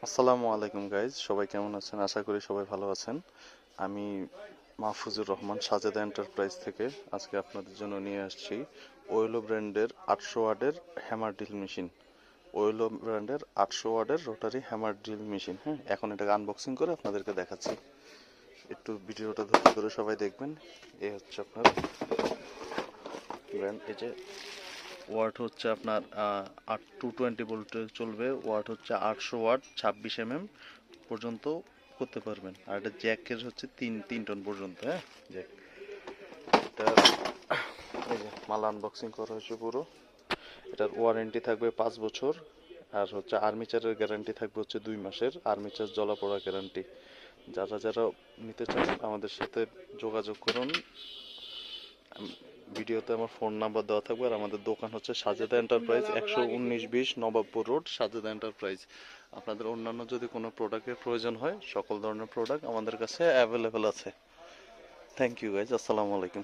আসসালামু আলাইকুম গাইজ, সবাই কেমন আছেন? আশা করি সবাই ভালো আছেন। আমি মাহফুজুর রহমান সাজেদা এন্টারপ্রাইজ থেকে আজকে আপনাদের জন্য নিয়ে আসছি ওয়েলো ব্র্যান্ডের 800 ওয়াটের হ্যামার ড্রিল মেশিন। ওয়েলো ব্র্যান্ডের 800 ওয়াটের রোটারি হ্যামার ড্রিল মেশিন। হ্যাঁ, এখন এটাকে আনবক্সিং করে আপনাদেরকে দেখাচ্ছি। একটু ভিডিওটা ধৈর্য ধরে সবাই দেখবেন। এই হচ্ছে আপনার ব্র্যান্ড। এই যে ওয়াট হচ্ছে আপনার 220 ভোল্টে চলবে। ওয়াট হচ্ছে 800 ওয়াট, 26 mm পর্যন্ত করতে পারবেন। আর এটা জ্যাকের হচ্ছে 3 টন পর্যন্ত। হ্যাঁ, জ্যাক। এটা এই যে মাল আনবক্সিং করা হয়েছে পুরো। এটার ওয়ারেন্টি থাকবে 5 বছর। আর হচ্ছে আর্মিচারের গ্যারান্টি থাকবে হচ্ছে 2 মাসের। আর্মিচার জ্বলা পোড়া গ্যারান্টি। যারা যারা নিতে চান আমাদের সাথে যোগাযোগ করুন। ভিডিওতে আমার ফোন নাম্বার দেওয়া থাকবে। আর আমাদের দোকান হচ্ছে Sajeda enterprise, 119-20 Nawabpur road, Sajeda enterprise. আপনাদের অন্যান্য যদি কোনো প্রোডাক্টের প্রয়োজন হয়, সকল ধরনের প্রোডাক্ট আমাদের কাছে অ্যাভেলেবেল আছে। থ্যাংক ইউ গাইজ, আসসালামু আলাইকুম।